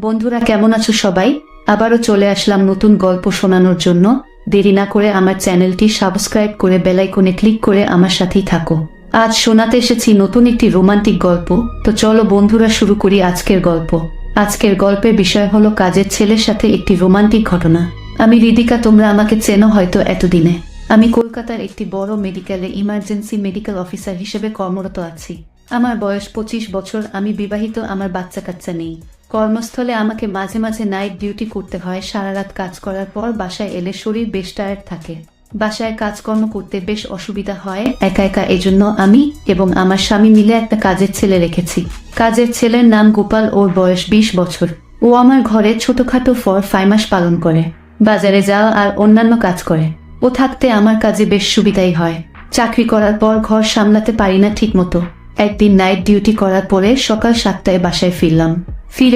বন্ধুরা কেমন আছো সবাই? আবারও চলে আসলাম নতুন গল্প শোনানোর জন্য। দেরি না করে আমার চ্যানেলটি সাবস্ক্রাইব করে বেল আইকনে ক্লিক করে আমার সাথেই থাকো। আজ শোনাতে এসেছি নতুন একটি রোমান্টিক গল্প। তো চলো বন্ধুরা শুরু করি আজকের গল্প। আজকের গল্পের বিষয় হলো কাজের ছেলের সাথে একটি রোমান্টিক ঘটনা। আমি রিদিকা, তোমরা আমাকে চেনো হয়তো এতদিনে। আমি কলকাতার একটি বড় মেডিকেলে ইমার্জেন্সি মেডিকেল অফিসার হিসেবে কর্মরত আছি। আমার বয়স 25 বছর। আমি বিবাহিত, আমার বাচ্চা কাচ্চা নেই। কর্মস্থলে আমাকে মাঝে মাঝে নাইট ডিউটি করতে হয়। সারা রাত কাজ করার পর বাসায় এলে শরীর বেশ টায়ার্ড থাকে। বাসায় কাজকর্ম করতে বেশ অসুবিধা হয় একা একা। এজন্য আমি এবং আমার স্বামী মিলে একটা কাজের ছেলে রেখেছি। কাজের ছেলের নাম গোপাল। ওর বয়স 20 বছর। ও আমার ঘরে ছোটখাটো ফার্মাস পালন করে, বাজারে যাওয়া আর অন্যান্য কাজ করে। ও থাকতে আমার কাজে বেশ সুবিধাই হয়। চাকরি করার পর ঘর সামলাতে পারি না ঠিক মতো। একদিন নাইট ডিউটি করার পরে সকাল 7টায় বাসায় ফিরলাম। ফিরে